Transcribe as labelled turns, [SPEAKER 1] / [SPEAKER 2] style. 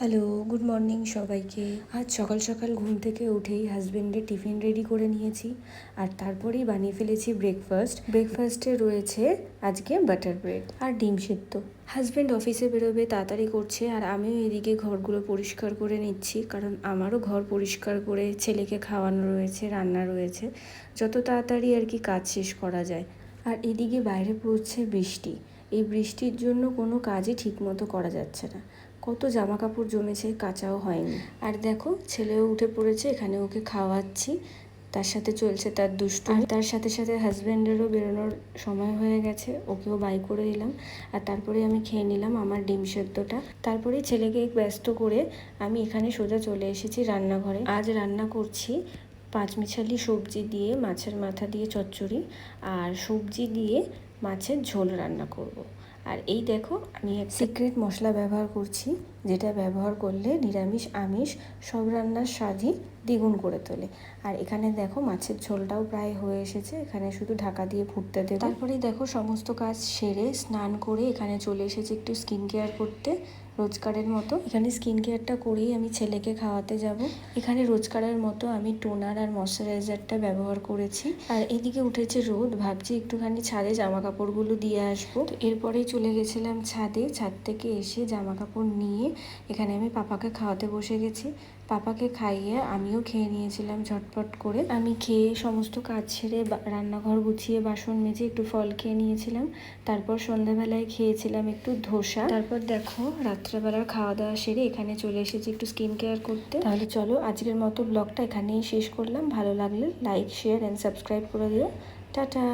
[SPEAKER 1] Hello, good morning সবাইকে। আজ সকাল সকাল ঘুম থেকে উঠেই হাজব্যান্ডের টিফিন রেডি করে নিয়েছি আর তারপরেই বানিয়ে ফেলেছি ব্রেকফাস্টে রয়েছে আজকে বাটার ব্রেড আর ডিম সেদ্ধ। হাজব্যান্ড অফিসে বেরোবে, তাড়াতাড়ি করছে আর আমিও এদিকে ঘরগুলো পরিষ্কার করে নিচ্ছি, কারণ আমারও ঘর পরিষ্কার করে ছেলেকে খাওয়ানো রয়েছে, রান্না রয়েছে, যত তাড়াতাড়ি আর কি কাজ শেষ করা যায়। আর এদিকে বাইরে পড়ছে বৃষ্টি। এই বৃষ্টির জন্য কোনো কাজই ঠিকমতো করা যাচ্ছে না। কত জামা কাপড় জমেছে, কাচাও হয়নি। আর দেখো ছেলেও উঠে পড়েছে, এখানে ওকে খাওয়াচ্ছি, তার সাথে চলছে তার দুষ্টু। আর তার সাথে সাথে হাজব্যান্ডেরও বেরোনোর সময় হয়ে গেছে, ওকেও বাই করে দিলাম। আর তারপরে আমি খেয়ে নিলাম আমার ডিম সেদ্ধটা। তারপরে ছেলেকে ব্যস্ত করে আমি এখানে সোজা চলে এসেছি রান্নাঘরে। আজ রান্না করছি পাঁচমিশালি সবজি দিয়ে মাছের মাথা দিয়ে চচ্চড়ি আর সবজি দিয়ে মাছের ঝোল রান্না করব। আর এই দেখো আমি এক সিক্রেট মশলা ব্যবহার করছি, যেটা ব্যবহার করলে নিরামিষ আমিষ সব রান্নার স্বাদই দ্বিগুণ করে তোলে। আর এখানে দেখো মাছের ঝোলটাও প্রায় হয়ে এসেছে, এখানে শুধু ঢাকা দিয়ে ফুটতে দেবো। তারপরেই দেখো সমস্ত কাজ সেরে স্নান করে এখানে চলে এসেছি একটু স্কিন কেয়ার করতে, রোজকারের মতো। এখানে স্কিন কেয়ারটা করেই আমি ছেলেকে খাওয়াতে যাব। এখানে রোজকারের মতো আমি টোনার আর ময়শ্চারাইজারটা ব্যবহার করেছি। আর এদিকে উঠেছে রোদ, ভাবছি একটুখানি ছাদে জামা কাপড়গুলো দিয়ে আসবো। তো এরপরেই চলে গেছিলাম ছাদে। ছাদ থেকে এসে জামা কাপড় নিয়ে এখানে আমি পাপাকে খাওয়াতে বসে গেছি। পাপাকে খাইয়ে আমিও খেয়ে নিয়েছিলাম ঝটপট করে। আমি খেয়ে সমস্ত কাজ ছেড়ে রান্নাঘর গুছিয়ে বাসন মেজে একটু ফল খেয়ে নিয়েছিলাম। তারপর সন্ধ্যাবেলায় খেয়েছিলাম একটু ধোসা। তারপর দেখো রাত্রেবেলার খাওয়া দাওয়া সেরে এখানে চলে এসেছি একটু স্কিন কেয়ার করতে। তাহলে চলো আজকের মতো ব্লগটা এখানেই শেষ করলাম। ভালো লাগলে লাইক, শেয়ার অ্যান্ড সাবস্ক্রাইব করে দিও। টাটা।